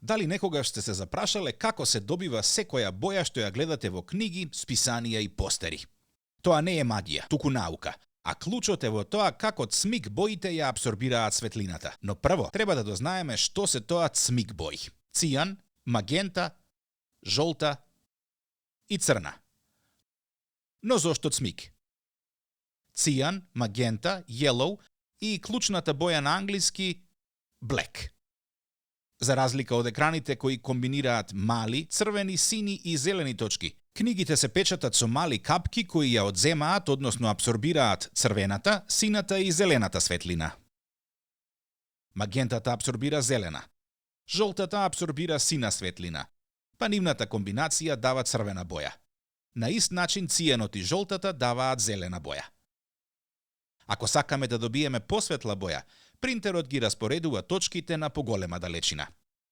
Дали некогаш сте се запрашале како се добива секоја боја што ја гледате во книги, списанија и постери? Тоа не е магија, туку наука. А клучот е во тоа како цмик боите ја апсорбираат светлината. Но прво, треба да дознаеме што се тоа цмик бои. Цијан, магента, жолта и црна. Но зошто цмик? Цијан, магента, yellow и клучната боја на англиски black. За разлика од екраните кои комбинираат мали, црвени, сини и зелени точки, книгите се печатат со мали капки кои ја одземаат, односно апсорбираат црвената, сината и зелената светлина. Магентата апсорбира зелена. Жолтата апсорбира сина светлина, па нивната комбинација дава црвена боја. На ист начин цијанот и жолтата даваат зелена боја. Ако сакаме да добиеме посветла боја, принтерот ги распоредува точките на поголема далечина.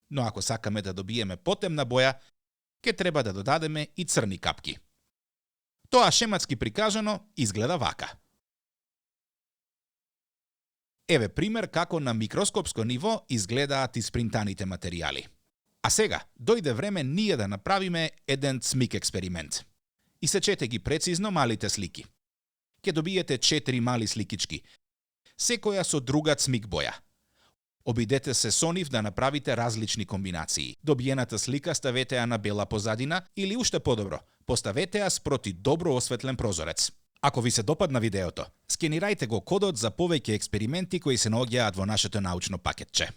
Но ако сакаме да добиеме потемна боја, ќе треба да додадеме и црни капки. Тоа шематски прикажано изгледа вака. Еве пример како на микроскопско ниво изгледаат испринтаните материјали. А сега, дојде време ние да направиме еден цмик експеримент. Исечете ги прецизно малите слики. Ке добиете 4 мали сликички, секоја со друга цмик боја. Обидете се со нив да направите различни комбинации. Добиената слика ставете ја на бела позадина или уште подобро, поставете ја спроти добро осветлен прозорец. Ако ви се допадна видеото, скенирајте го кодот за повеќе експерименти кои се наоѓаат во нашето научно пакетче.